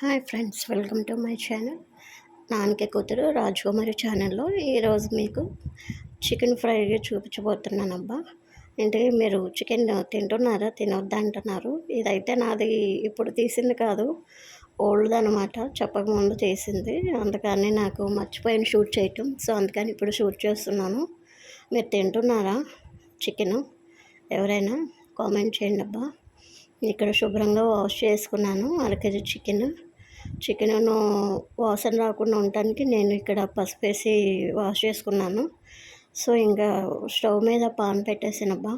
Hi friends, welcome to my channel. నాన్నకి కూతురు రాజకుమారి ఛానల్లో ఈరోజు మీకు చికెన్ ఫ్రై చూపించబోతున్నానబ్బా. అంటే మీరు చికెన్ తింటున్నారా, తినొద్దా అంటున్నారు. ఇదైతే నాది ఇప్పుడు తీసింది కాదు, ఓల్డ్ అనమాట, చెప్పకముందు తీసింది. అందుకని నాకు మర్చిపోయిన షూట్ చేయటం. సో అందుకని ఇప్పుడు షూట్ చేస్తున్నాను. మీరు తింటున్నారా చికెను? ఎవరైనా కామెంట్ చేయండి అబ్బా. ఇక్కడ శుభ్రంగా వాష్ చేసుకున్నాను అరకేజీ చికెను వాసన రాకుండా ఉండటానికి నేను ఇక్కడ పసుపు వేసి వాష్ చేసుకున్నాను. సో ఇంకా స్టవ్ మీద పాన్ పెట్టేసానబ్బా.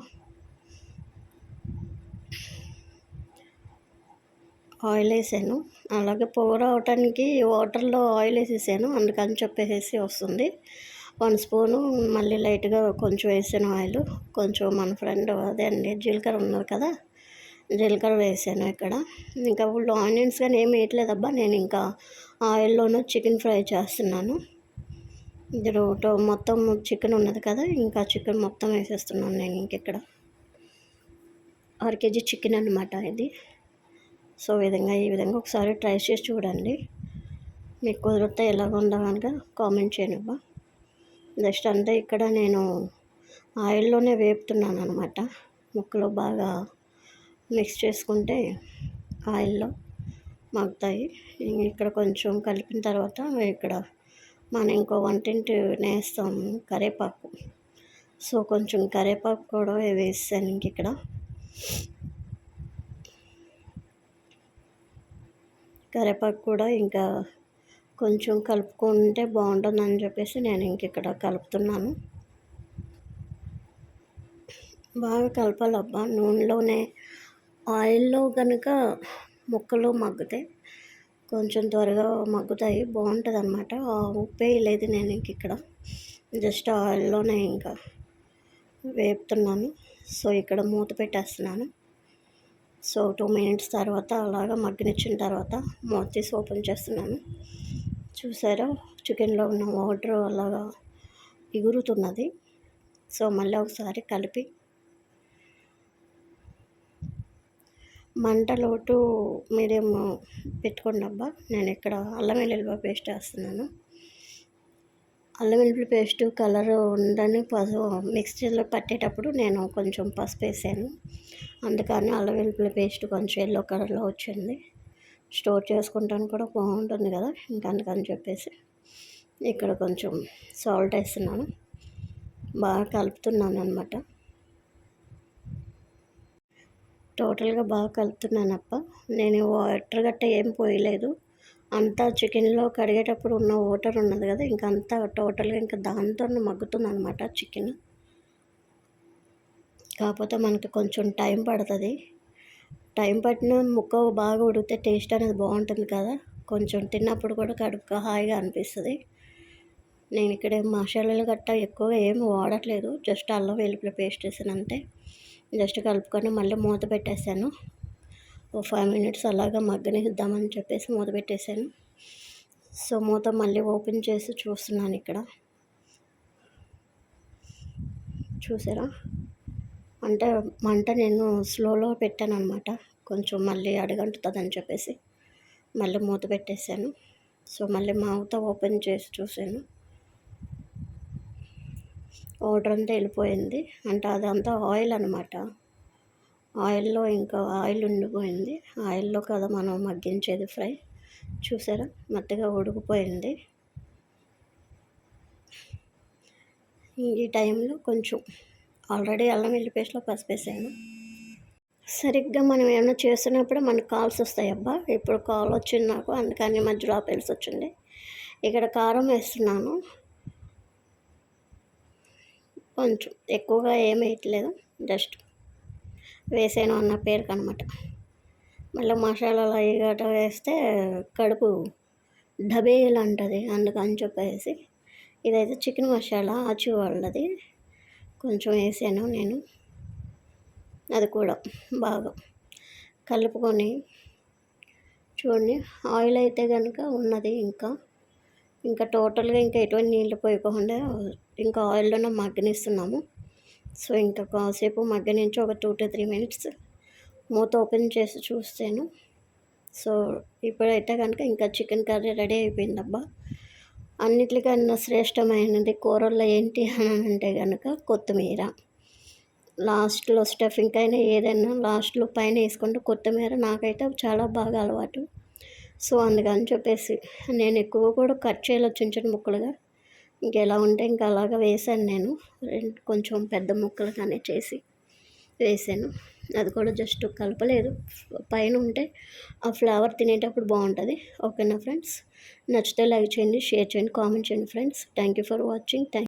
ఆయిల్ వేసాను, అలాగే పొగ రావటానికి వాటర్లో ఆయిల్ వేసేసాను, అందుకని చెప్పేసి వస్తుంది. 1 స్పూను మళ్ళీ లైట్గా కొంచెం వేసాను ఆయిల్. కొంచెం మన ఫ్రెండ్ అదే అండి జీలకర్ర ఉన్నది కదా, జీలకర్ర వేసాను ఇక్కడ. ఇంకా ఫుల్ ఆనియన్స్ కానీ ఏమి వేయట్లేదబ్బా. నేను ఇంకా ఆయిల్లోనూ చికెన్ ఫ్రై చేస్తున్నాను. ఇందులో మొత్తం చికెన్ ఉన్నది కదా, ఇంకా చికెన్ మొత్తం వేసేస్తున్నాను నేను ఇంకెక్కడ. 1 కేజీ చికెన్ అనమాట ఇది. సో ఈ విధంగా ఒకసారి ట్రై చేసి చూడండి. మీకు కుదిరితే ఎలాగ ఉందో కనుక కామెంట్ చేయనబ్బా. జస్ట్ అంతే, ఇక్కడ నేను ఆయిల్లోనే వేపుతున్నాను అనమాట. ముక్కలు బాగా మిక్స్ చేసుకుంటే ఆయిల్లో మగ్గుతాయి. ఇక్కడ కొంచెం కలిపిన తర్వాత ఇక్కడ మనం ఇంకో వంటింటి వేస్తాం కరివేపాకు. సో కొంచెం కరివేపాకు కూడా వేసాను ఇక్కడ. కరివేపాకు కూడా ఇంకా కొంచెం కలుపుకుంటే బాగుంటుందని చెప్పేసి నేను ఇక్కడ కలుపుతున్నాను. బాగా కలపాలబ్బా. నూనెలోనే ఆయిల్లో కనుక ముక్కలు మగ్గితే కొంచెం త్వరగా మగ్గుతాయి, బాగుంటుంది అనమాట. ఉప్పు వేయలేదు నేను ఇక్కడ, జస్ట్ ఆయిల్లోనే ఇంకా వేపుతున్నాను. సో ఇక్కడ మూత పెట్టేస్తున్నాను. సో 2 మినిట్స్ తర్వాత అలాగా మగ్గనిచ్చిన తర్వాత మూత తీసి ఓపెన్ చేస్తున్నాను. చూసారా, చికెన్లో ఉన్న వాటర్ అలాగా ఎగురుతున్నది. సో మళ్ళీ ఒకసారి కలిపి మంట లోటు మీడియం పెట్టుకోండి అబ్బా. నేను ఇక్కడ అల్లం వెల్లుల్లి పేస్ట్ వేస్తున్నాను. అల్లం వెల్లుల్లి పేస్ట్ కలర్ ఉండని మిక్సీలో పట్టేటప్పుడు నేను కొంచెం పసుపు వేసాను, అందుకని అల్లం వెల్లుల్లి పేస్ట్ కొంచెం ఎల్లో కలర్లో వచ్చింది. స్టోర్ చేసుకుంటానికి కూడా బాగుంటుంది కదా, ఇంకా అందుకని చెప్పేసి ఇక్కడ కొంచెం సాల్ట్ వేస్తున్నాను. బాగా కలుపుతున్నాను అనమాట. టోటల్గా బాగా కలుపుతున్నానప్ప. నేను వాటర్ గట్ట ఏం పోయలేదు, అంతా చికెన్లో కడిగేటప్పుడు ఉన్న వాటర్ ఉన్నది కదా, ఇంకంతా టోటల్గా ఇంకా దాంతో మగ్గుతుంది అనమాట చికెన్. కాకపోతే మనకి కొంచెం టైం పడుతుంది. టైం పట్టిన ముక్క బాగా ఉడికితే టేస్ట్ అనేది బాగుంటుంది కదా, కొంచెం తిన్నప్పుడు కూడా కడుపుగా హాయిగా అనిపిస్తుంది. నేను ఇక్కడ మసాలాలు గట్ట ఎక్కువగా ఏమి వాడట్లేదు, జస్ట్ అల్లం వెల్లుల్లి పేస్ట్ వేసాను అంతే. జస్ట్ కలుపుకొని మళ్ళీ మూత పెట్టేశాను. ఓ 5 మినిట్స్ అలాగా మగ్గనిద్దామని చెప్పేసి మూత పెట్టేశాను. సో మూత మళ్ళీ ఓపెన్ చేసి చూస్తున్నాను ఇక్కడ. చూసారా, అంటే మంట నేను స్లోలో పెట్టాను అనమాట, కొంచెం మళ్ళీ అడుగంటుతుందని చెప్పేసి మళ్ళీ మూత పెట్టేశాను. సో మళ్ళీ మూత ఓపెన్ చేసి చూశాను, వాటర్ అంతా వెళ్ళిపోయింది. అంటే అదంతా ఆయిల్ అనమాట, ఆయిల్లో ఇంకా ఆయిల్ ఉండిపోయింది. ఆయిల్లో కదా మనం మగ్గించేది ఫ్రై. చూసారా, మెత్తగా ఉడికిపోయింది. ఈ టైంలో కొంచెం ఆల్రెడీ అల్లం వెల్లుల్లి పేస్ట్లో పసుపు వేసాను. సరిగ్గా మనం ఏమైనా చేస్తున్నప్పుడు మనకు కాల్స్ వస్తాయి అబ్బా. ఇప్పుడు కాల్ వచ్చింది నాకు, అందుకని మధ్యలో ఆపేల్సి వచ్చింది. ఇక్కడ కారం వేస్తున్నాను, కొంచెం ఎక్కువగా ఏమి వేయట్లేదు, జస్ట్ వేసాను అన్న పేరుకి అనమాట. మళ్ళీ మసాలాలు అవి గట్రా వేస్తే కడుపు డబేలు అంటుంది, అందుకని చెప్పేసి ఇదైతే చికెన్ మసాలా ఆచి వాళ్ళది కొంచెం వేసాను నేను. అది కూడా బాగా కలుపుకొని చూడండి. ఆయిల్ అయితే కనుక ఉన్నది, ఇంకా టోటల్గా ఇంకా ఎటువంటి నీళ్ళు పోయకుండా ఇంకా ఆయిల్లోనే మగ్గనిస్తున్నాము. సో ఇంకా కాసేపు మగ్గనించి ఒక 2 to 3 మినిట్స్ మూత ఓపెన్ చేసి చూస్తాను. సో ఇప్పుడైతే కనుక ఇంకా చికెన్ కర్రీ రెడీ అయిపోయిందబ్బా. అన్నిటికన్నా శ్రేష్టమైనది కూరల్లో ఏంటి అని అంటే కనుక కొత్తిమీర. లాస్ట్‌లో స్టఫింగ్‌కైనా ఏదైనా లాస్ట్‌లో పైన వేసుకుంటే కొత్తిమీర నాకైతే చాలా బాగా అలవాటు. సో అందుకని చెప్పేసి నేను ఎక్కువ కూడా కట్ చేయలేదు చిన్న చిన్న ముక్కలుగా. ఇంకెలా ఉంటే ఇంకా అలాగా వేశాను నేను. కొంచెం పెద్ద ముక్కలుగానే చేసి వేసాను. అది కూడా జస్ట్ కలపలేదు. పైన ఉంటే ఆ ఫ్లేవర్ తినేటప్పుడు బాగుంటుంది. ఓకేనా ఫ్రెండ్స్? నచ్చితే లైక్ చేయండి, షేర్ చేయండి, కామెంట్ చేయండి friends. Thank you for watching.